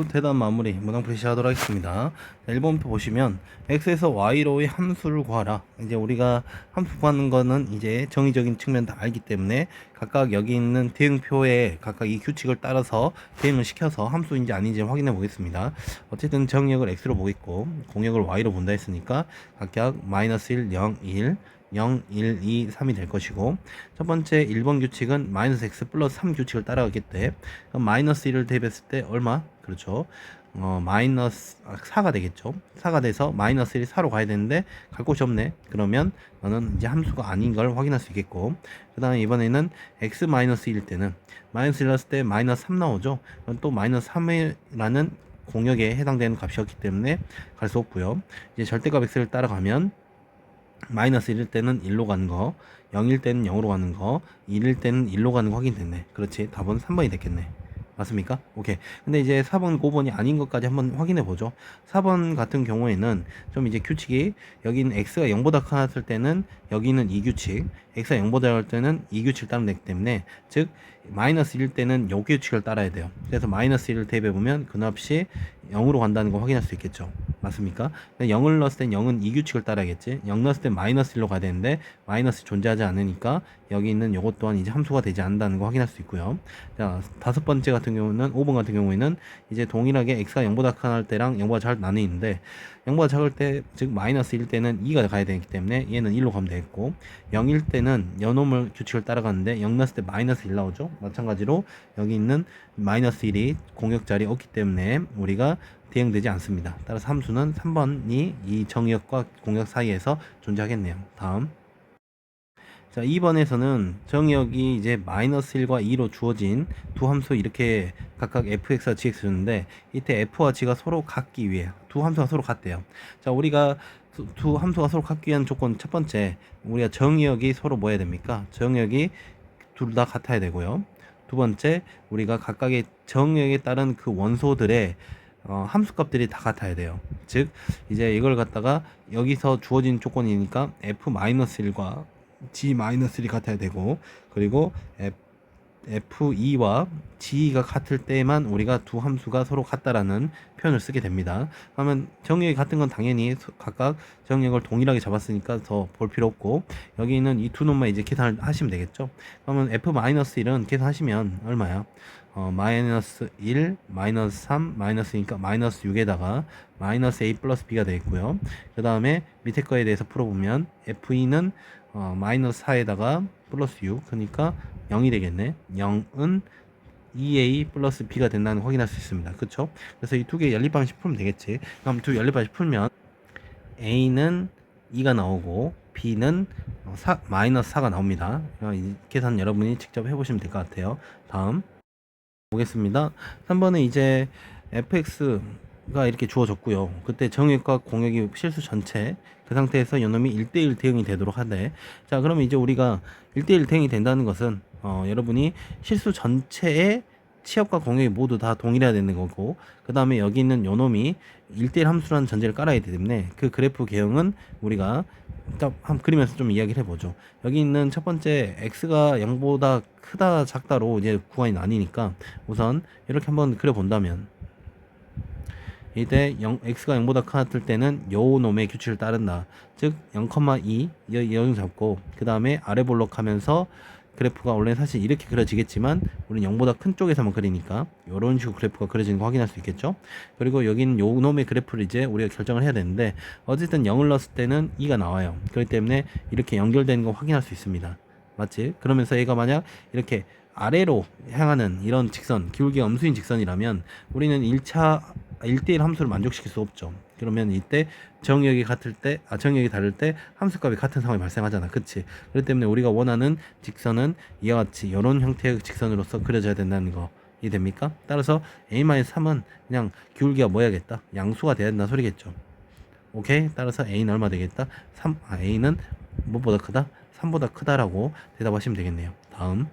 대답 마무리 문항 시하도록 하겠습니다. 1번부터 보시면 x에서 y로의 함수를 구하라. 이제 우리가 함수 구하는 거는 이제 정의적인 측면 다 알기 때문에 각각 여기 있는 대응표에 각각 이 규칙을 따라서 대응을 시켜서 함수인지 아닌지 확인해 보겠습니다. 어쨌든 정의역을 x로 보겠고 공역을 y로 본다 했으니까 각각 -1, 0, 1 0, 1, 2, 3이 될 것이고, 첫 번째 1번 규칙은 -x 플러스 3 규칙을 따라가기 때문에 그럼 -1을 대입했을 때 얼마? 그렇죠. 마이너스 4가 되겠죠. 4가 돼서 -1이 4로 가야 되는데 갈 곳이 없네. 그러면 너는 이제 함수가 아닌 걸 확인할 수 있겠고, 그 다음에 이번에는 x -1일 때는 -1 넣었을 때 -3 나오죠. 그럼 또 -3이라는 공역에 해당되는 값이었기 때문에 갈 수 없고요. 이제 절대값 x를 따라가면 -1일 때는 1로 가는 거, 0일 때는 0으로 가는 거, 1일 때는 1로 가는 거 확인됐네. 그렇지. 답은 3번이 됐겠네. 맞습니까? 오케이. 근데 이제 4번, 5번이 아닌 것까지 한번 확인해 보죠. 4번 같은 경우에는 좀 이제 규칙이 여기는 x가 0보다 커졌을 때는 여기는 이 규칙, x가 0보다 작을 때는 이 규칙을 따르면 되기 때문에 즉 -1일 때는 요 규칙을 따라야 돼요. 그래서 -1을 대입해 보면 그 값이 0으로 간다는 거 확인할 수 있겠죠. 맞습니까? 0을 넣었을 땐 0은 이 규칙을 따라야겠지. 0 넣었을 땐 -1로 가야 되는데 마이너스 존재하지 않으니까 여기 있는 요것 또한 이제 함수가 되지 않는다는 거 확인할 수 있고요. 자, 다섯 번째 같은 경우는 5번 같은 경우에는 이제 동일하게 x가 0보다 큰 때랑 0보다 작을 나뉘는데 0보다 작을 때 즉 -1일 때는 2가 가야 되기 때문에 얘는 1로 가면 되겠고 0일 때는 연놈을 규칙을 따라가는데 0 넣었을 때 -1 나오죠. 마찬가지로 여기 있는 -1이 공역 자리에 없기 때문에 우리가 대응되지 않습니다. 따라서 함수는 3번이 이 정의역과 공역 사이에서 존재하겠네요. 다음. 자, 2번에서는 정의역이 이제 -1과 2로 주어진 두 함수 이렇게 각각 fx와 gx 줬는데 이때 f와 g가 서로 같기 위해 두 함수가 서로 같대요. 자, 우리가 두 함수가 서로 같기 위한 조건 첫 번째, 우리가 정의역이 서로 뭐 해야 됩니까? 정의역이 둘 다 같아야 되고요. 두 번째, 우리가 각각의 정의역에 따른 그 원소들의 함수값들이 다 같아야 돼요. 즉 이제 이걸 갖다가 여기서 주어진 조건이니까 f-1과 g-1이 같아야 되고, 그리고 f2와 g가 같을 때만 우리가 두 함수가 서로 같다라는 표현을 쓰게 됩니다. 그러면 정의역이 같은 건 당연히 각각 정의역을 동일하게 잡았으니까 더 볼 필요 없고, 여기 있는 이 두 놈만 이제 계산을 하시면 되겠죠. 그러면 f-1은 계산하시면 얼마야? -1, -3, 마이너스니까 -6에다가 -a 플러스 b가 되겠고요. 그 다음에 밑에 거에 대해서 풀어보면 f2는 -4에다가 플러스 6, 그러니까 0이 되겠네. 0은 2a 플러스 b가 된다는 거 확인할 수 있습니다. 그쵸? 그래서 이 두 개 연립방식 풀면 되겠지. 그럼 두 연립방식 풀면 a는 2가 나오고 b는 -4가 나옵니다. 이 계산 여러분이 직접 해보시면 될 것 같아요. 다음 보겠습니다. 3번은 이제 fx가 이렇게 주어졌고요. 그때 정역과 공역이 실수 전체, 그 상태에서 요놈이 1대1 대응이 되도록 하되, 자, 그러면 이제 우리가 1대1 대응이 된다는 것은 여러분이 실수 전체의 치역과 공역이 모두 다 동일해야 되는 거고, 그 다음에 여기 있는 요놈이 1대1 함수라는 전제를 깔아야 되기 때문에 그 그래프 개형은 우리가 한번 그리면서 좀 이야기를 해보죠. 여기 있는 첫 번째 x가 0보다 크다 작다로 이제 구간이 나뉘니까 우선 이렇게 한번 그려본다면 이때 x가 0보다 커질 때는 요 놈의 규칙을 따른다. 즉 0,2 여기 잡고 그 다음에 아래 볼록 하면서 그래프가 원래 사실 이렇게 그려지겠지만 우리는 0보다 큰 쪽에서만 그리니까 이런 식으로 그래프가 그려지는 거 확인할 수 있겠죠. 그리고 여기는 요 놈의 그래프를 이제 우리가 결정을 해야 되는데 어쨌든 0을 넣었을 때는 2가 나와요. 그렇기 때문에 이렇게 연결되는 거 확인할 수 있습니다. 맞지? 그러면서 얘가 만약 이렇게 아래로 향하는 이런 직선, 기울기가 음수인 직선이라면 우리는 1대1 함수를 만족시킬 수 없죠. 그러면 이때 정의역이 다를 때 함수값이 같은 상황이 발생하잖아. 그치? 그렇기 때문에 우리가 원하는 직선은 이와 같이 이런 형태의 직선으로서 그려져야 된다는 거 이해됩니까? 따라서 a-3은 그냥 기울기가 뭐 해야겠다? 양수가 돼야 된다는 소리겠죠. 오케이? 따라서 a는 얼마 되겠다? a는 무엇보다 크다? 3보다 크다라고 대답하시면 되겠네요. 다음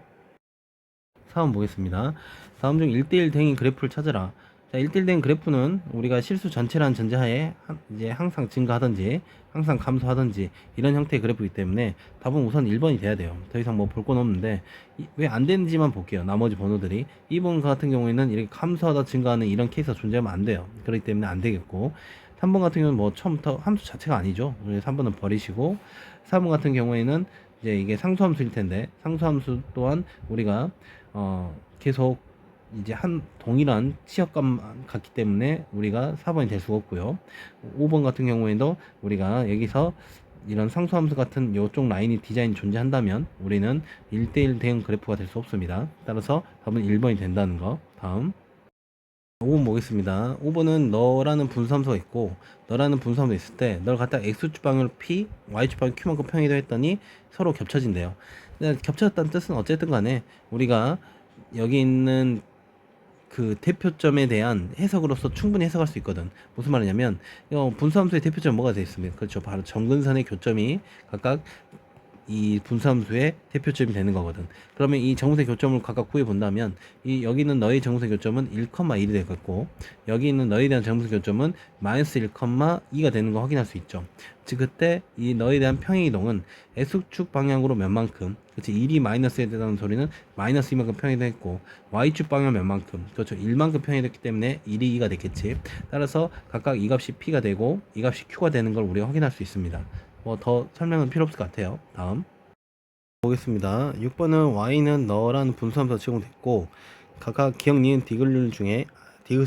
4번 보겠습니다. 다음 중 1대1 대응인 그래프를 찾으라. 자, 1대1 된 그래프는 우리가 실수 전체라는 전제하에 이제 항상 증가하든지 항상 감소하든지 이런 형태의 그래프이기 때문에 답은 우선 1번이 돼야 돼요. 더 이상 뭐 볼 건 없는데 왜 안 되는지만 볼게요. 나머지 번호들이 2번 같은 경우에는 이렇게 감소하다 증가하는 이런 케이스가 존재하면 안 돼요. 그렇기 때문에 안 되겠고 3번 같은 경우는 뭐 처음부터 함수 자체가 아니죠. 그래서 3번은 버리시고 4번 같은 경우에는 이제 이게 상수함수일 텐데 상수함수 또한 우리가 계속 이제 한 동일한 치역감 같기 때문에 우리가 4번이 될 수가 없고요. 5번 같은 경우에도 우리가 여기서 이런 상수함수 같은 이쪽 라인이 디자인이 존재한다면 우리는 1대1 대응 그래프가 될 수 없습니다. 따라서 답은 1번이 된다는 거. 다음 5번 보겠습니다. 5번은 너라는 분수함수가 있고 너라는 분수함수가 있을 때 널 갖다 x축 방향으로 p, y축 방향 q만큼 평이도 했더니 서로 겹쳐진대요. 근데 겹쳐졌다는 뜻은 어쨌든 간에 우리가 여기 있는 그 대표점에 대한 해석으로서 충분히 해석할 수 있거든. 무슨 말이냐면 분수함수의 대표점은 뭐가 되어 있습니까? 그렇죠. 바로 정근선의 교점이 각각 이 분수함수의 대표점이 되는 거거든. 그러면 이 정근선의 교점을 각각 구해 본다면 여기 있는 너의 정근선의 교점은 1,1이 되겠고 여기 있는 너에 대한 정근선의 교점은 마이너스 1,2가 되는 거 확인할 수 있죠. 즉 그때 이 너에 대한 평행이동은 X축 방향으로 몇 만큼, 그렇지, 1이 마이너스에 대한 소리는 마이너스 2만큼 평행이됐고 Y축 방향 몇 만큼, 그렇죠, 1만큼 평행이됐기 때문에 1이 2가 됐겠지. 따라서 각각 이 값이 P가 되고 이 값이 Q가 되는 걸 우리가 확인할 수 있습니다. 뭐 더 설명은 필요 없을 것 같아요. 다음 보겠습니다. 6번은 y는 너라는 분수함수가 제공됐고 각각 기억, 니은, 디귿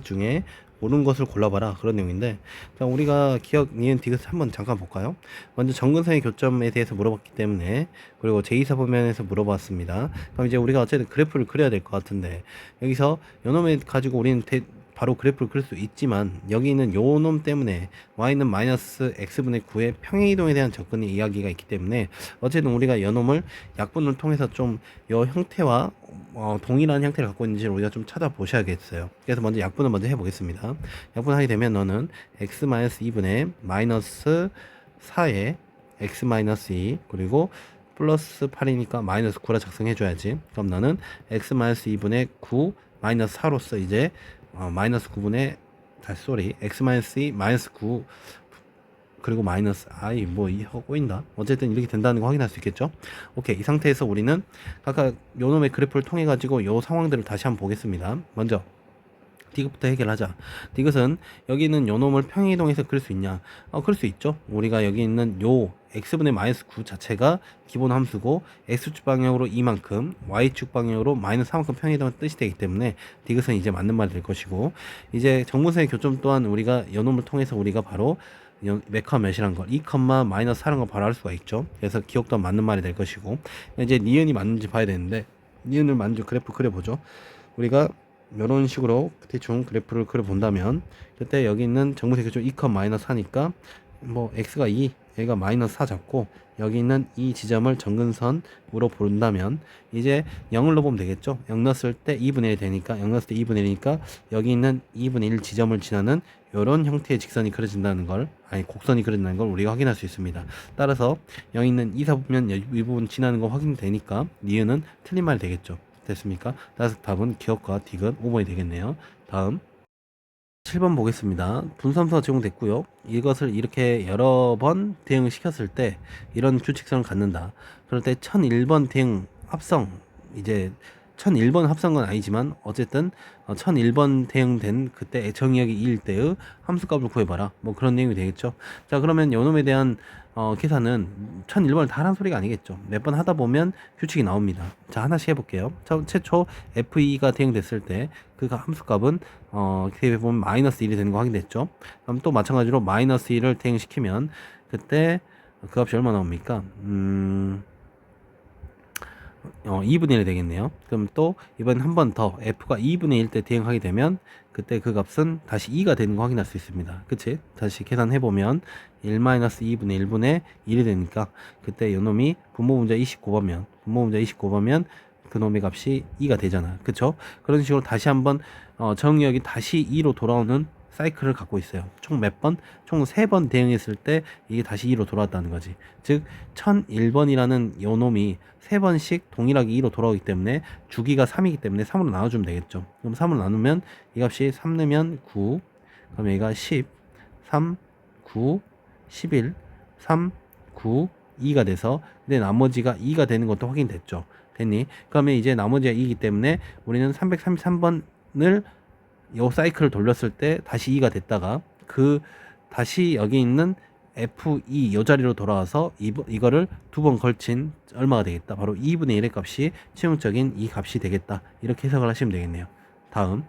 중에 옳은 것을 골라봐라, 그런 내용인데, 자, 우리가 기억, 니은, 디귿 한번 잠깐 볼까요? 먼저 정근선의 교점에 대해서 물어봤기 때문에, 그리고 제2사보면에서 물어봤습니다. 그럼 이제 우리가 어쨌든 그래프를 그려야 될 것 같은데, 여기서 요놈에 가지고 우리는 바로 그래프를 그릴 수 있지만 여기 있는 요 놈 때문에 y는 마이너스 x분의 9의 평행이동에 대한 접근의 이야기가 있기 때문에 어쨌든 우리가 요 놈을 약분을 통해서 좀 요 형태와 동일한 형태를 갖고 있는지를 우리가 좀 찾아보셔야겠어요. 그래서 먼저 약분을 먼저 해보겠습니다. 약분하게 되면 너는 x 마이너스 2분의 마이너스 4에 x 마이너스 2 그리고 플러스 8이니까 마이너스 9라 작성해줘야지. 그럼 너는 x 마이너스 2분의 9 마이너스 4로서 이제 마이너스 9분의 x 마이너스 2 마이너스 9 그리고 마이너스 뭐 꼬인다. 어쨌든 이렇게 된다는 거 확인할 수 있겠죠. 오케이, 이 상태에서 우리는 각각 요놈의 그래프를 통해 가지고 요 상황들을 다시 한번 보겠습니다. 먼저 디귿부터 해결하자. 디귿은 여기 있는 요 놈을 평행이동해서 그릴 수 있냐? 그럴 수 있죠. 우리가 여기 있는 요 x분의 마이너스 9 자체가 기본 함수고 x축 방향으로 2만큼 y축 방향으로 마이너스 4만큼 평행이동한 뜻이 되기 때문에 디귿은 이제 맞는 말이 될 것이고, 이제 정분선의 교점 또한 우리가 요 놈을 통해서 우리가 바로 몇과 몇이란 걸 2, 마이너스 4라는 걸 바로 알 수가 있죠. 그래서 기억도 맞는 말이 될 것이고, 이제 니은이 맞는지 봐야 되는데 니은을 먼저 그래프 그려보죠. 우리가 이런 식으로 대충 그래프를 그려본다면 그때 여기 있는 정분의 교점 2, 마이너스 4니까 뭐 x가 2, 얘가 마이너스 4 잡고 여기 있는 이 지점을 정근선으로 본다면 이제 0을 넣어보면 되겠죠. 0 넣었을 때 2분의 1이 되니까 0 넣었을 때 2분의 1이니까 여기 있는 2분의 1 지점을 지나는 이런 형태의 직선이 그려진다는 걸, 곡선이 그려진다는 걸 우리가 확인할 수 있습니다. 따라서 여기 있는 2, 4보면 이 부분 지나는 거 확인되니까 니은은 틀린 말이 되겠죠. 됐습니까? 따라서 답은 기억과 디귿 5번이 되겠네요. 다음 7번 보겠습니다. 분수함수가 제공됐고요. 이것을 이렇게 여러 번 대응을 시켰을 때 이런 규칙성을 갖는다. 그럴 때 1001번 대응 합성, 이제 1001번 합성은 아니지만 어쨌든 1001번 대응된 그때 정의역이 2일 때의 함수값을 구해봐라, 뭐 그런 내용이 되겠죠. 자, 그러면 요놈에 대한 계산은 1001번을 다 하란 소리가 아니겠죠. 몇 번 하다 보면 규칙이 나옵니다. 자, 하나씩 해볼게요. 자, 최초 F2가 대응됐을 때 그 함수값은 이렇게 보면 마이너스 1이 되는 거 확인됐죠. 그럼 또 마찬가지로 마이너스 1을 대응시키면 그때 그 값이 얼마 나옵니까? 2분의 1이 되겠네요. 그럼 또 이번 한 번 더 f가 2분의 1 때 대응하게 되면 그때 그 값은 다시 2가 되는 거 확인할 수 있습니다. 그치? 다시 계산해보면 1-2분의 1분의 1이 되니까 그때 요놈이 분모분자 29번면 그 놈의 값이 2가 되잖아. 그쵸? 그런 식으로 다시 한번 정의역이 다시 2로 돌아오는 사이클을 갖고 있어요. 총 몇 번? 총 3번 대응했을 때 이게 다시 2로 돌아왔다는 거지. 즉 1001번이라는 요 놈이 3번씩 동일하게 2로 돌아오기 때문에 주기가 3이기 때문에 3으로 나눠주면 되겠죠. 그럼 3으로 나누면 이 값이 3 넣으면 9, 그럼 여기가 10, 3, 9, 11, 3, 9, 2가 돼서, 근데 나머지가 2가 되는 것도 확인됐죠. 됐니? 그러면 이제 나머지가 2이기 때문에 우리는 333번을 요 사이클을 돌렸을 때 다시 2가 됐다가 다시 여기 있는 F2 요 자리로 돌아와서 이거를 2번 걸친 얼마가 되겠다? 바로 2분의 1의 값이 최종적인 이 값이 되겠다. 이렇게 해석을 하시면 되겠네요. 다음.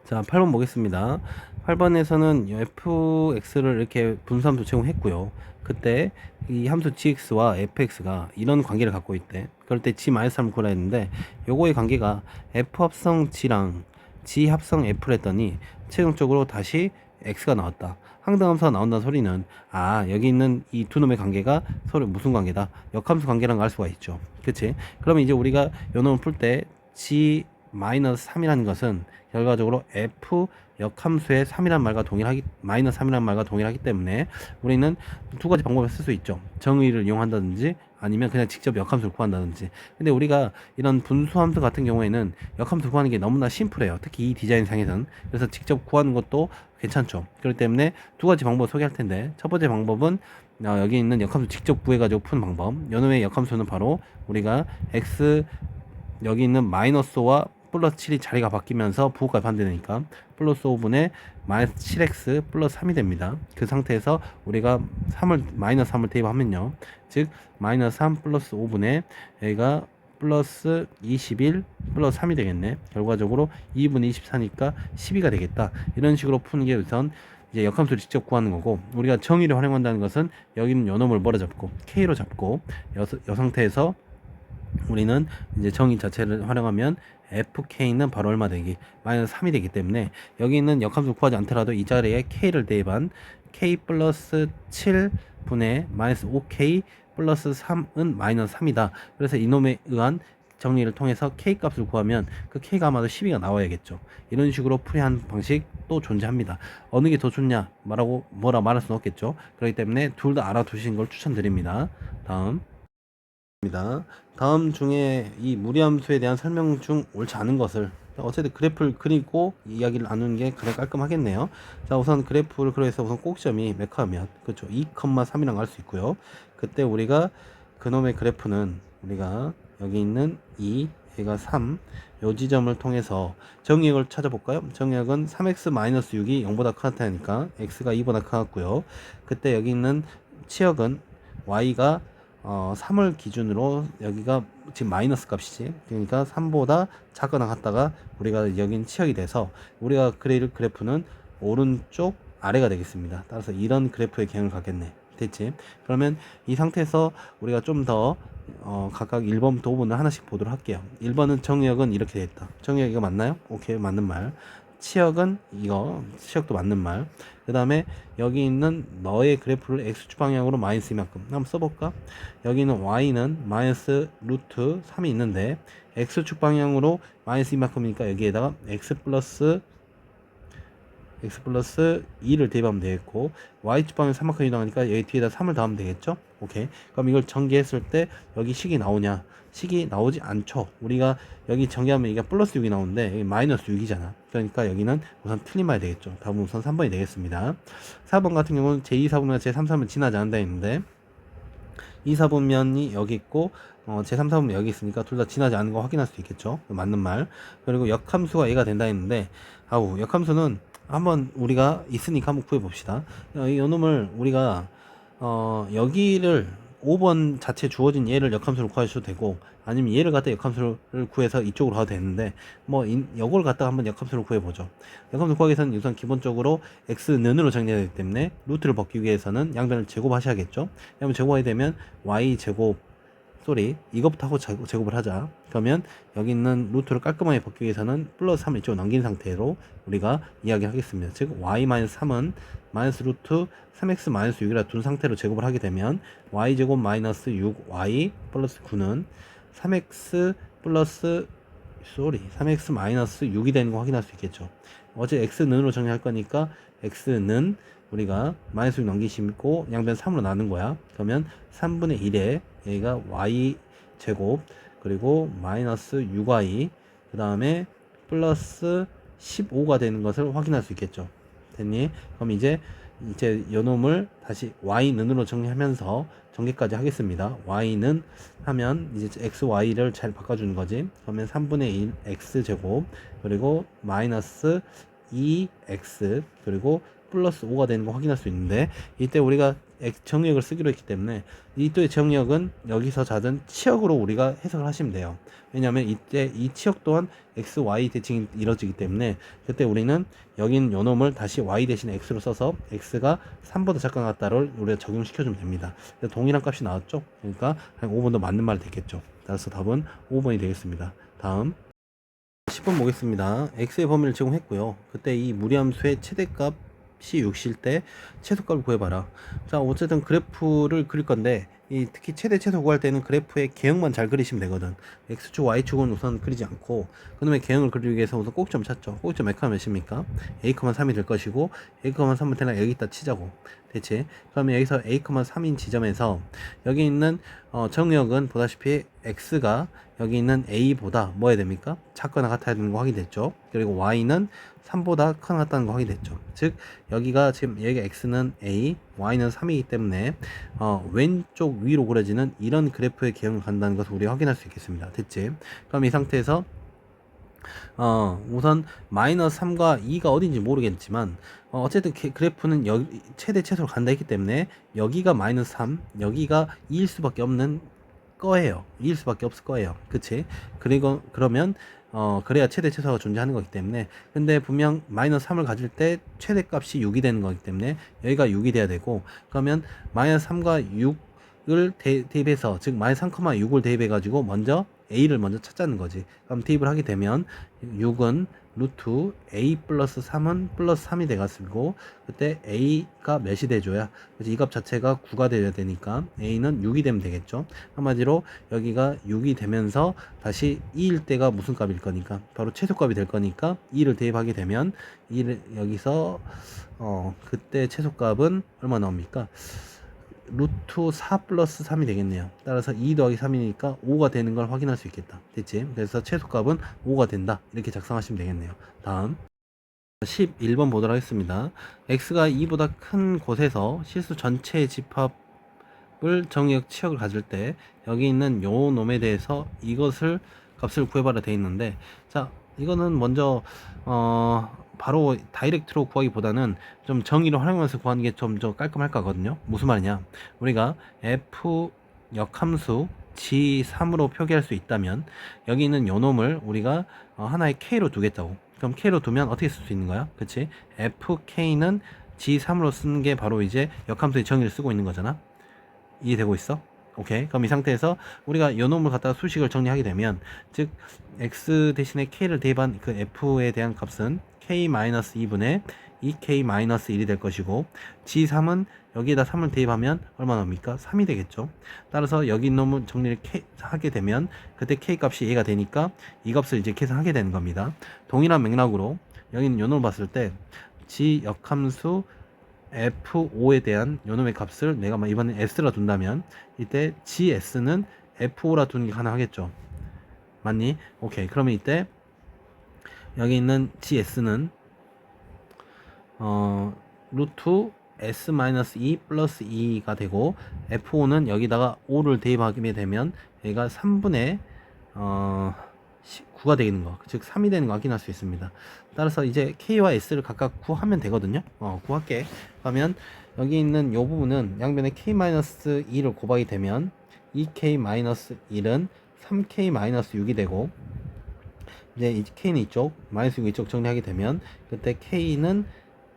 자, 8번 보겠습니다. 8번에서는 fx를 이렇게 분수함수 제공했고요. 그때 이 함수 gx와 fx가 이런 관계를 갖고 있대. 그럴 때 g-3을 구하라 했는데 요거의 관계가 f 합성 g랑 g 합성 f를 했더니 최종적으로 다시 x가 나왔다. 항등함수가 나온다는 소리는 여기 있는 이 두 놈의 관계가 서로 무슨 관계다? 역함수 관계라는 걸 알 수가 있죠. 그치? 그러면 이제 우리가 요 놈을 풀 때 g-3이라는 것은 결과적으로 f 역함수의 3이란 말과 동일하기, 마이너스 3이란 말과 동일하기 때문에 우리는 두 가지 방법을 쓸 수 있죠. 정의를 이용한다든지 아니면 그냥 직접 역함수를 구한다든지. 근데 우리가 이런 분수함수 같은 경우에는 역함수 구하는 게 너무나 심플해요. 특히 이 디자인상에서는. 그래서 직접 구하는 것도 괜찮죠. 그렇기 때문에 두 가지 방법을 소개할 텐데, 첫 번째 방법은 여기 있는 역함수 직접 구해가지고 푸는 방법. 요놈의 역함수는 바로 우리가 x 여기 있는 마이너스 5와 플러스 7이 자리가 바뀌면서 부호가 반대되니까 플러스 5분의 마이너스 7x 플러스 3이 됩니다. 그 상태에서 우리가 마이너스 3을 대입하면요, 즉 마이너스 3 플러스 5분의 여기가 플러스 21 플러스 3이 되겠네. 결과적으로 2분의 24니까 12가 되겠다. 이런 식으로 푸는 게 우선 이제 역함수를 직접 구하는 거고, 우리가 정의를 활용한다는 것은 여기는 요 놈을 뭐라 잡고 k로 잡고 요 상태에서 우리는 이제 정의 자체를 활용하면 fk는 바로 얼마 되기? 마이너스 3이 되기 때문에 여기 있는 역함수 구하지 않더라도 이 자리에 k를 대입한 k 플러스 7분의 마이너스 5k 플러스 3은 마이너스 3이다. 그래서 이놈에 의한 정리를 통해서 k 값을 구하면 그 k가 아마도 12가 나와야겠죠. 이런 식으로 풀이하는 방식도 존재합니다. 어느 게 더 좋냐 뭐라 말할 수는 없겠죠. 그렇기 때문에 둘 다 알아두시는 걸 추천드립니다. 다음 중에 이 무리함수에 대한 설명 중 옳지 않은 것을, 어쨌든 그래프를 그리고 이야기를 나누는 게 가장 깔끔하겠네요. 자, 우선 그래프를 그려서 우선 꼭점이 몇 컴마면, 그렇죠, 2,3이라고 할 수 있고요. 그때 우리가 그놈의 그래프는 우리가 여기 있는 2, 얘가 3, 요 지점을 통해서 정의역을 찾아볼까요? 정의역은 3x-6이 0보다 크다니까 x가 2보다 크고요. 그때 여기 있는 치역은 y가 3을 기준으로, 여기가 지금 마이너스 값이지, 그러니까 3보다 작거나 같다가 우리가 여긴 치역이 돼서 우리가 그릴 그래프는 오른쪽 아래가 되겠습니다. 따라서 이런 그래프의 개형을 갖겠네. 됐지? 그러면 이 상태에서 우리가 좀 더 각각 1번부터 5번을 하나씩 보도록 할게요. 1번은 정의역은 이렇게 됐다. 정의역 이거 맞나요? 오케이, 맞는 말. 치역은 이거, 치역도 맞는 말. 그 다음에 여기 있는 너의 그래프를 x축 방향으로 마이너스 이만큼 한번 써볼까? 여기는 y는 마이너스 루트 3이 있는데 x축 방향으로 마이너스 이만큼이니까 여기에다가 x 플러스 2를 대입하면 되겠고, y축 방향 3만큼 이동하니까 여기 뒤에다 3을 더하면 되겠죠? 오케이. 그럼 이걸 전개했을 때 여기 식이 나오냐? 식이 나오지 않죠. 우리가 여기 전개하면 이게 플러스 6이 나오는데 여기 마이너스 6이잖아. 그러니까 여기는 우선 틀린 말이 되겠죠. 답은 우선 3번이 되겠습니다. 4번 같은 경우는 제2사분면과 제3사분면 지나지 않는다 했는데, 2사분면이 여기 있고 제3사분면 여기 있으니까 둘 다 지나지 않는 거 확인할 수 있겠죠. 맞는 말. 그리고 역함수가 얘가 된다 했는데, 역함수는 한번 우리가 있으니까 한번 구해봅시다. 이 놈을 우리가 여기를 5번 자체 주어진 얘를 역함수로 구하셔도 되고, 아니면 얘를 갖다 역함수를 구해서 이쪽으로 가도 되는데, 요걸 갖다가 한번 역함수로 구해보죠. 역함수 구하기 위해서는 우선 기본적으로 x는으로 정리해야 되기 때문에 루트를 벗기 위해서는 양변을 제곱하셔야겠죠. 양변 제곱하게 되면 y제곱, 이것부터 하고 제곱을 하자. 그러면 여기 있는 루트를 깔끔하게 벗기 위해서는 플러스 3을 이쪽으로 넘긴 상태로 우리가 이야기를 하겠습니다. 즉 y-3은 마이너스 루트 3x-6이라 둔 상태로 제곱을 하게 되면 y제곱 마이너스 6y 플러스 9는 3x 플러스 3x-6이 되는 거 확인할 수 있겠죠. 어제 x는으로 정리할 거니까 x는 우리가 마이너스 6 넘기시고 양변 3으로 나눈 거야. 그러면 3분의 1에 여기가 y 제곱 그리고 마이너스 6y 그 다음에 플러스 15가 되는 것을 확인할 수 있겠죠. 됐니? 그럼 이제 요놈을 다시 y는으로 정리하면서 전개까지 하겠습니다. y는 하면 이제 x, y를 잘 바꿔주는 거지. 그러면 3분의 1 x 제곱 그리고 마이너스 2x 그리고 플러스 5가 되는 거 확인할 수 있는데, 이때 우리가 정역을 쓰기로 했기 때문에 이때의 정역은 여기서 찾은 치역으로 우리가 해석을 하시면 돼요. 왜냐하면 이때 이 치역 또한 x, y 대칭이 이루어지기 때문에 그때 우리는 여긴 요놈을 다시 y 대신에 x로 써서 x가 3보다 작거나 같다를 우리가 적용시켜주면 됩니다. 동일한 값이 나왔죠. 그러니까 한 5번도 맞는 말이 됐겠죠. 따라서 답은 5번이 되겠습니다. 다음 10번 보겠습니다. x의 범위를 제공했고요. 그때 이 무리함수의 최대값 시 6실 때 최소값을 구해봐라. 자, 어쨌든 그래프를 그릴 건데 특히 최대 최소 구할 때는 그래프의 개형만 잘 그리시면 되거든. x축 y축은 우선 그리지 않고 그놈의 개형을 그리기 위해서 우선 꼭지점 찾죠. 꼭지점 X가 몇입니까? a,3이 될 것이고 a,3은 대략 여기다 치자고. 대체 그러면 여기서 a,3인 지점에서 여기 있는 정역은 보다시피 x가 여기 있는 a보다 뭐 해야 됩니까? 작거나 같아야 되는 거 확인됐죠. 그리고 y는 3보다 크거나 같다는 거 확인됐죠. 즉 여기가 지금 여기가 x는 a, y는 3이기 때문에 왼쪽 위로 그려지는 이런 그래프의 개형을 간다는 것을 우리가 확인할 수 있겠습니다. 됐지? 그럼 이 상태에서 우선 마이너스 3과 2가 어딘지 모르겠지만 어쨌든 그래프는 여기 최대 최소로 간다 했기 때문에 여기가 마이너스 3, 여기가 2일 수밖에 없는 거예요. 2일 수밖에 없을 거예요. 그치? 그리고 그러면 그래야 최대 최소가 존재하는 거기 때문에, 근데 분명 마이너스 3을 가질 때 최대값이 6이 되는 거기 때문에 여기가 6이 돼야 되고, 그러면 마이너스 3과 6을 대입해서, 즉 마이너스 3,6을 대입해 가지고 먼저 a를 먼저 찾자는 거지. 그럼 대입을 하게 되면 6은 루트 a 플러스 3은 플러스 3이 돼가지고 그때 a가 몇이 돼줘야, 이 값 자체가 9가 돼야 되니까 a는 6이 되면 되겠죠. 한마디로 여기가 6이 되면서 다시 2일 때가 무슨 값일 거니까 바로 최소값이 될 거니까 2를 대입하게 되면 2를 여기서 그때 최소값은 얼마 나옵니까? 루트 4 플러스 3이 되겠네요. 따라서 2 더하기 3이니까 5가 되는 걸 확인할 수 있겠다. 됐지? 그래서 최소값은 5가 된다. 이렇게 작성하시면 되겠네요. 다음 11번 보도록 하겠습니다. x가 2보다 큰 곳에서 실수 전체의 집합을 정의역 치역을 가질 때 여기 있는 요 놈에 대해서 이것을 값을 구해봐라 되어 있는데, 자, 이거는 먼저 바로 다이렉트로 구하기보다는 좀 정의를 활용해서 구하는 게 좀 더 깔끔할 거거든요. 무슨 말이냐? 우리가 f 역함수 g3으로 표기할 수 있다면 여기 있는 요 놈을 우리가 하나의 k로 두겠다고. 그럼 k로 두면 어떻게 쓸 수 있는 거야? 그치? fk는 g3으로 쓰는 게 바로 이제 역함수의 정의를 쓰고 있는 거잖아. 이해되고 있어? 오케이. 그럼 이 상태에서 우리가 요 놈을 갖다가 수식을 정리하게 되면, 즉 x 대신에 k를 대입한 그 f에 대한 값은 k-2분의 2k-1이 될 것이고, g3은 여기에다 3을 대입하면 얼마 나옵니까? 3이 되겠죠. 따라서 여기 놈을 정리를 하게 되면 그때 k 값이 얘가 되니까 이 값을 이제 계산하게 되는 겁니다. 동일한 맥락으로 여기는 요 놈을 봤을 때 g 역함수 F5에 대한 요놈의 값을 내가 이번에 S라 둔다면 이때 GS는 F5라 두는 게 가능하겠죠. 맞니? 오케이. 그러면 이때 여기 있는 GS는 루트 S-2 플러스 2가 되고, F5는 여기다가 5를 대입하게 되면 얘가 3분의 9가 되는 거, 즉 3이 되는 거 확인할 수 있습니다. 따라서 이제 K와 S를 각각 구하면 되거든요. 구할게. 그러면 여기 있는 요 부분은 양변에 K-2를 곱하게 되면 2K-1은 3K-6이 되고, 이제 이 K는 이쪽, 마이너스 6 이쪽 정리하게 되면 그때 K는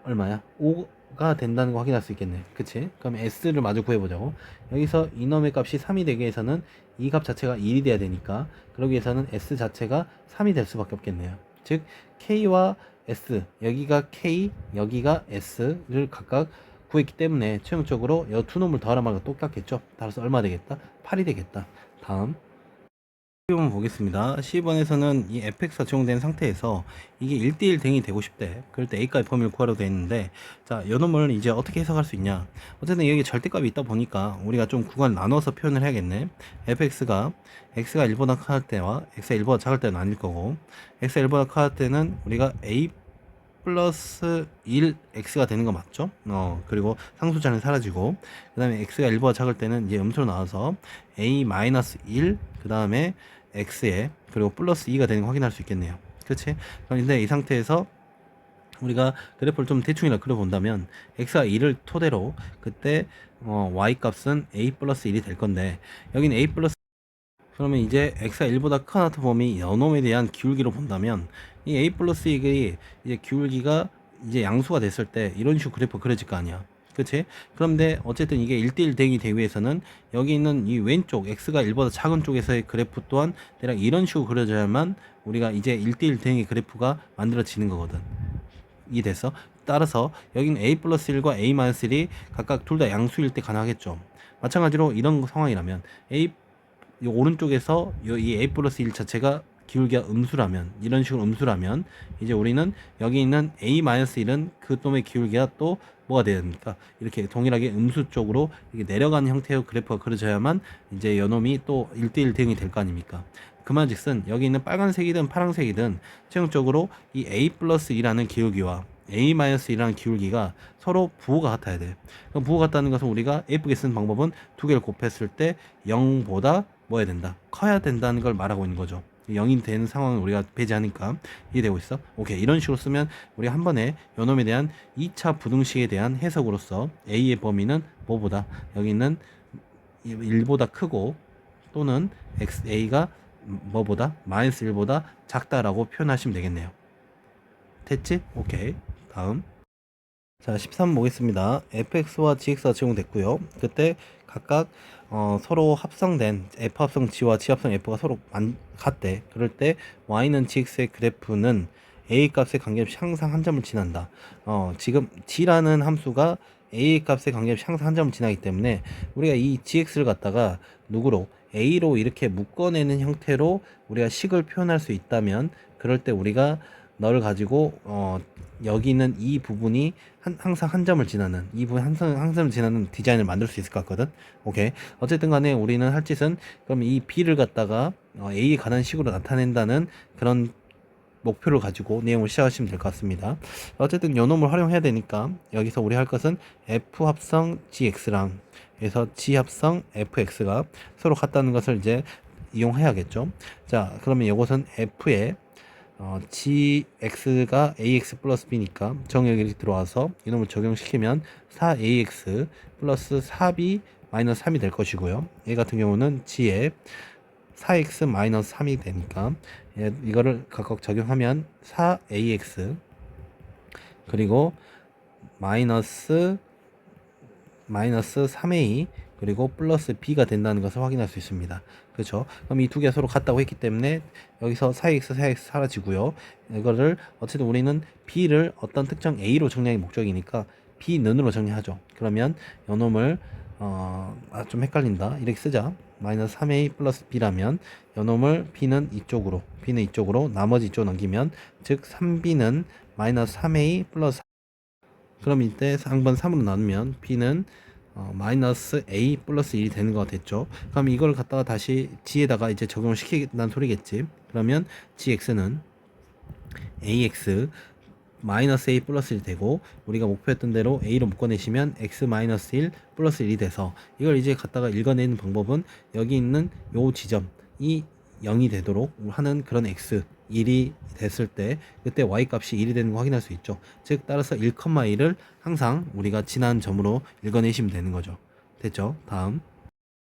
얼마야? 5가 된다는 거 확인할 수 있겠네. 그치? 그럼 S를 마저 구해보자고. 여기서 이놈의 값이 3이 되기 위해서는 이 값 자체가 1이 돼야 되니까, 그러기 위해서는 S 자체가 3이 될 수밖에 없겠네요. 즉 K와 S, 여기가 K, 여기가 S를 각각 구했기 때문에 최종적으로 이 두 놈을 더하란 말과 똑같겠죠. 따라서 얼마 되겠다? 8이 되겠다. 다음 한번 보겠습니다. 10번에서는 이 fx가 적용된 상태에서 이게 1대1 대응이 되고 싶대. 그럴 때 a값의 범위를 구하라고 되어 있는데, 자, 요 놈을 이제 어떻게 해석할 수 있냐. 어쨌든 여기 절대값이 있다 보니까 우리가 좀 구간을 나눠서 표현을 해야겠네. fx가 x가 1보다 클 때와 x가 1보다 작을 때는 아닐 거고, x가 1보다 클 때는 우리가 a 플러스 1x가 되는 거 맞죠? 그리고 상수자는 사라지고, 그 다음에 x가 1보다 작을 때는 이제 음수로 나와서 a 마이너스 1, 그 다음에 x에 그리고 플러스 2가 되는 거 확인할 수 있겠네요. 그렇지? 그런데 이 상태에서 우리가 그래프를 좀 대충이라 그려본다면 x가 2를 토대로 그때 y 값은 a 플러스 1이 될 건데, 여기는 a 플러스, 그러면 이제 x가 1보다 큰 하트 범위 연놈에 대한 기울기로 본다면 이 a 플러스 1이 이제 기울기가 이제 양수가 됐을 때 이런 식으로 그래프 그려질 거 아니야. 그치? 그런데 어쨌든 이게 1대1 대응이 되기 위해서는 여기 있는 이 왼쪽 x가 1보다 작은 쪽에서의 그래프 또한 대략 이런 식으로 그려져야만 우리가 이제 1대1 대응의 그래프가 만들어지는 거거든. 이 됐어? 따라서 여기는 a 플러스 1과 a 마이너스 1이 각각 둘 다 양수일 때 가능하겠죠. 마찬가지로 이런 상황이라면 이 오른쪽에서 이 a 플러스 1 자체가 기울기가 음수라면, 이런 식으로 음수라면 이제 우리는 여기 있는 a 마이너스 1은 그 놈의 기울기가 또 뭐가 돼야 됩니까? 이렇게 동일하게 음수 쪽으로 이렇게 내려가는 형태의 그래프가 그려져야만 이제 요놈이 또 1대1 대응이 될 거 아닙니까? 그말즉슨 여기 있는 빨간색이든 파란색이든 최종적으로 이 a 플러스 2라는 기울기와 a 마이너스 2라는 기울기가 서로 부호가 같아야 돼. 그럼 부호가 같다는 것은 우리가 예쁘게 쓰는 방법은 두 개를 곱했을 때 0보다 뭐 해야 된다? 커야 된다는 걸 말하고 있는 거죠. 0이 되는 상황을 우리가 배제하니까 이해되고 있어? 오케이. 이런 식으로 쓰면 우리 한 번에 요놈에 대한 2차 부등식에 대한 해석으로서 a의 범위는 뭐보다, 여기 있는 1보다 크고 또는 a가 뭐보다 마이너스 1보다 작다라고 표현하시면 되겠네요. 됐지? 오케이. 다음. 자, 13 보겠습니다. fx와 gx가 적용됐고요. 그때 각각 서로 합성된 f 합성 g와 g 합성 f가 서로 같대. 그럴 때 y는 gx의 그래프는 a 값에 관계없이 항상 한 점을 지난다. 지금 g라는 함수가 a 값에 관계없이 항상 한 점을 지나기 때문에 우리가 이 gx를 갖다가 누구로 a로 이렇게 묶어내는 형태로 우리가 식을 표현할 수 있다면, 그럴 때 우리가 너를 가지고 여기 있는 이 부분이 항상 한 점을 지나는, 이 부분 항상 점을 지나는 디자인을 만들 수 있을 것 같거든. 오케이. 어쨌든 간에 우리는 할 짓은 그럼 이 b를 갖다가 a에 관한 식으로 나타낸다는 그런 목표를 가지고 내용을 시작하시면 될 것 같습니다. 어쨌든 요 놈을 활용해야 되니까 여기서 우리 할 것은 f 합성 gx랑 그래서 g 합성 fx가 서로 같다는 것을 이제 이용해야겠죠. 자, 그러면 이것은 f에 gx가 ax 플러스 b니까 정역이 이렇게 들어와서 이놈을 적용시키면 4ax 플러스 4b 마이너스 3이 될 것이고요. 얘 같은 경우는 g에 4x 마이너스 3이 되니까 이거를 각각 적용하면 4ax 그리고 마이너스 3a 그리고 플러스 b가 된다는 것을 확인할 수 있습니다. 그렇죠? 그럼 이 두 개가 서로 같다고 했기 때문에 여기서 4x 사라지고요. 이거를 어쨌든 우리는 b를 어떤 특정 a로 정리하기 목적이니까 b는으로 정리하죠. 그러면 요놈을 좀 헷갈린다. 이렇게 쓰자. 마이너스 3a 플러스 b라면 요놈을 b는 이쪽으로 나머지 이쪽 넘기면 즉 3b는 마이너스 3a 플러스, 그럼 이때 항번 3으로 나누면 b는 마이너스 a 플러스 1이 되는 거 됐죠. 그럼 이걸 갖다가 다시 g에다가 이제 적용을 시키겠다는 소리겠지. 그러면 gx는 ax 마이너스 a 플러스 1 되고, 우리가 목표했던 대로 a로 묶어내시면 x 마이너스 1 플러스 1이 돼서 이걸 이제 갖다가 읽어내는 방법은 여기 있는 요 지점이 0이 되도록 하는 그런 x 1이 됐을 때 그때 y 값이 1이 되는 거 확인할 수 있죠. 즉 따라서 1,1을 항상 우리가 지난 점으로 읽어내시면 되는 거죠. 됐죠? 다음.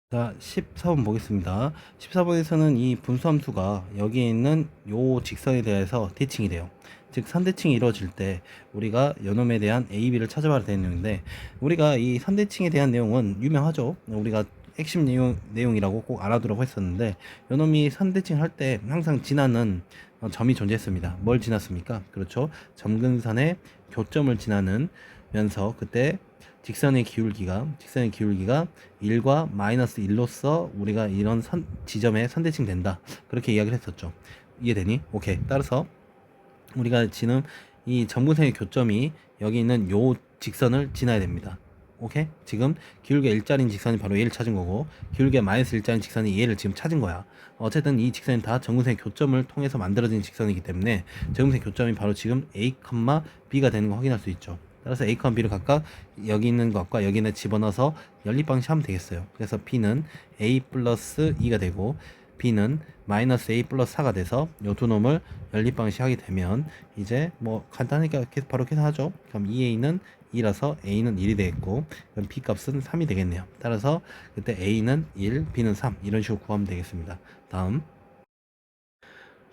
자, 14번 보겠습니다. 14번에서는 이 분수함수가 여기에 있는 요 직선에 대해서 대칭이 돼요. 즉 선대칭이 이루어질 때 우리가 요놈에 대한 a, b를 찾아봐야 되는 내용인데, 우리가 이 선대칭에 대한 내용은 유명하죠. 우리가 핵심 내용이라고 꼭 알아두라고 했었는데, 요놈이 선대칭 할 때 항상 지나는 점이 존재했습니다. 뭘 지났습니까? 그렇죠. 점근선의 교점을 지나는 면서 그때 직선의 기울기가 1과 마이너스 1로서 우리가 이런 지점에 선대칭 된다. 그렇게 이야기를 했었죠. 이해되니? 오케이. 따라서 우리가 지금 이 점근선의 교점이 여기 있는 요 직선을 지나야 됩니다. 오케이? 지금 기울기가 일자리인 직선이 바로 얘를 찾은 거고, 기울기가 마이너스 일자리인 직선이 얘를 지금 찾은 거야. 어쨌든 이 직선은 다 점근선의 교점을 통해서 만들어진 직선이기 때문에 점근선의 교점이 바로 지금 A, B가 되는 거 확인할 수 있죠. 따라서 A, B를 각각 여기 있는 것과 여기 있는 집어넣어서 연립 방식하면 되겠어요. 그래서 B는 A 플러스 2가 되고 B는 마이너스 A 플러스 4가 돼서 요 두 놈을 연립 방식하게 되면 이제 뭐 간단하게 바로 계산하죠. 그럼 2A는 2라서 A는 1이 되겠고, 그럼 B 값은 3이 되겠네요. 따라서 그때 A는 1, B는 3 이런 식으로 구하면 되겠습니다. 다음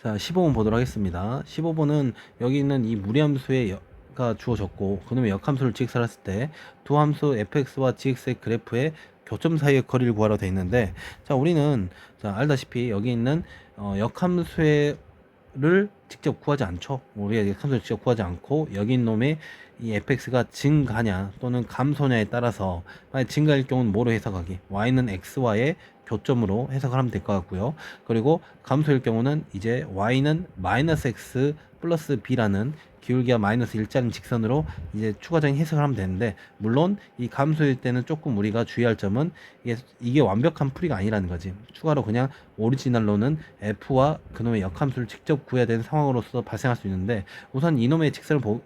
자 15번 보도록 하겠습니다. 15번은 여기 있는 이 무리함수의 가 주어졌고 그놈의 역함수를 GX를 했을 때 두 함수 fx와 gx의 그래프의 교점 사이의 거리를 구하라 되어 있는데, 자 우리는 자 알다시피 여기 있는 역함수를 직접 구하지 않죠. 우리가 역함수를 직접 구하지 않고 여기 있는 놈의 이 fx가 증가냐 또는 감소냐에 따라서 만약 증가일 경우는 뭐로 해석하기? y는 x와의 교점으로 해석을 하면 될 것 같고요. 그리고 감소일 경우는 이제 y는 마이너스 x 플러스 b라는 기울기가 마이너스 일자리인 직선으로 이제 추가적인 해석을 하면 되는데, 물론 이 감소일 때는 조금 우리가 주의할 점은 이게 완벽한 풀이가 아니라는 거지. 추가로 그냥 오리지널로는 f와 그놈의 역함수를 직접 구해야 되는 상황으로서 발생할 수 있는데, 우선 이놈의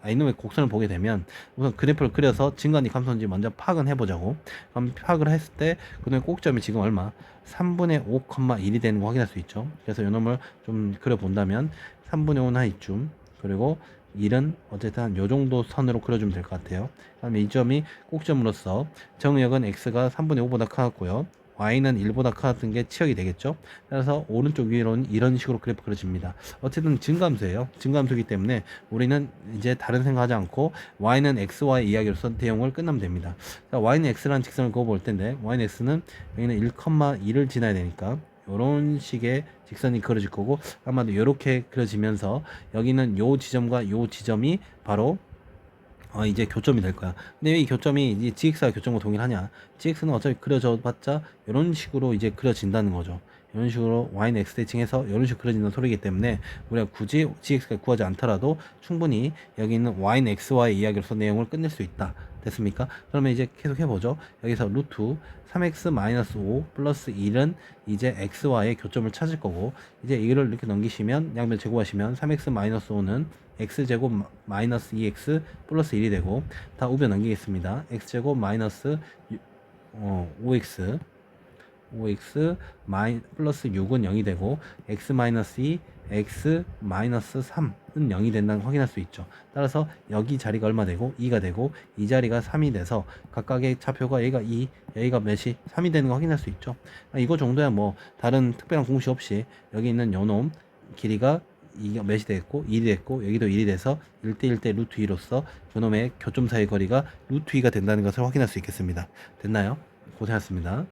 이놈의 곡선을 보게 되면 우선 그래프를 그려서 증가인지 감소인지 먼저 파악은 해보자고. 그럼 파악을 했을 때 그놈의 꼭점이 지금 얼마? 3분의 5,1이 되는 거 확인할 수 있죠. 그래서 이놈을 좀 그려본다면 3분의 5는 한 이쯤, 그리고 1은 어쨌든 요 정도 선으로 그려주면 될 것 같아요. 그다음에 이 점이 꼭점으로서 정역은 x가 3분의 5보다 커졌고요. y는 1보다 커졌던 게 치역이 되겠죠. 따라서 오른쪽 위로는 이런 식으로 그래프 그려집니다. 어쨌든 증감수예요. 증감수이기 때문에 우리는 이제 다른 생각하지 않고 y는 x와의 이야기로서 대용을 끝나면 됩니다. 자, y는 x라는 직선을 그어볼 텐데 y는 x는 여기는 1,2를 지나야 되니까 이런 식의 직선이 그려질 거고, 아마도 이렇게 그려지면서 여기는 요 지점과 요 지점이 바로 이제 교점이 될 거야. 근데 왜 이 교점이 이 GX와 교점과 동일하냐? GX는 어차피 그려져 봤자 이런 식으로 이제 그려진다는 거죠. 이런 식으로 y는 x 대칭해서 이런 식으로 그려지는 소리이기 때문에 우리가 굳이 GX가 구하지 않더라도 충분히 여기 있는 y는 x와의 이야기로서 내용을 끝낼 수 있다. 됐습니까? 그러면 이제 계속 해보죠. 여기서 루트 3x-5 플러스 1은 이제 x와의 교점을 찾을 거고, 이제 이거를 이렇게 넘기시면 양변 제곱하시면 3x-5는 x제곱 마이너스 2x 플러스 1이 되고, 다 우변 넘기겠습니다. x제곱 마이너스 5x 플러스 6은 0이 되고, x 마이너스 2 x 마이너스 3은 0이 된다는 걸 확인할 수 있죠. 따라서 여기 자리가 얼마 되고 2가 되고 이 자리가 3이 돼서 각각의 차표가 얘가 2 여기가 몇이 3이 되는 걸 확인할 수 있죠. 이거 정도야 뭐 다른 특별한 공식 없이 여기 있는 요놈 길이가 이게 몇이 됐고 1이 됐고 여기도 1이 돼서 1대 1대 루트 2로서 그놈의 교점 사이 거리가 루트 2가 된다는 것을 확인할 수 있겠습니다. 됐나요? 고생하셨습니다.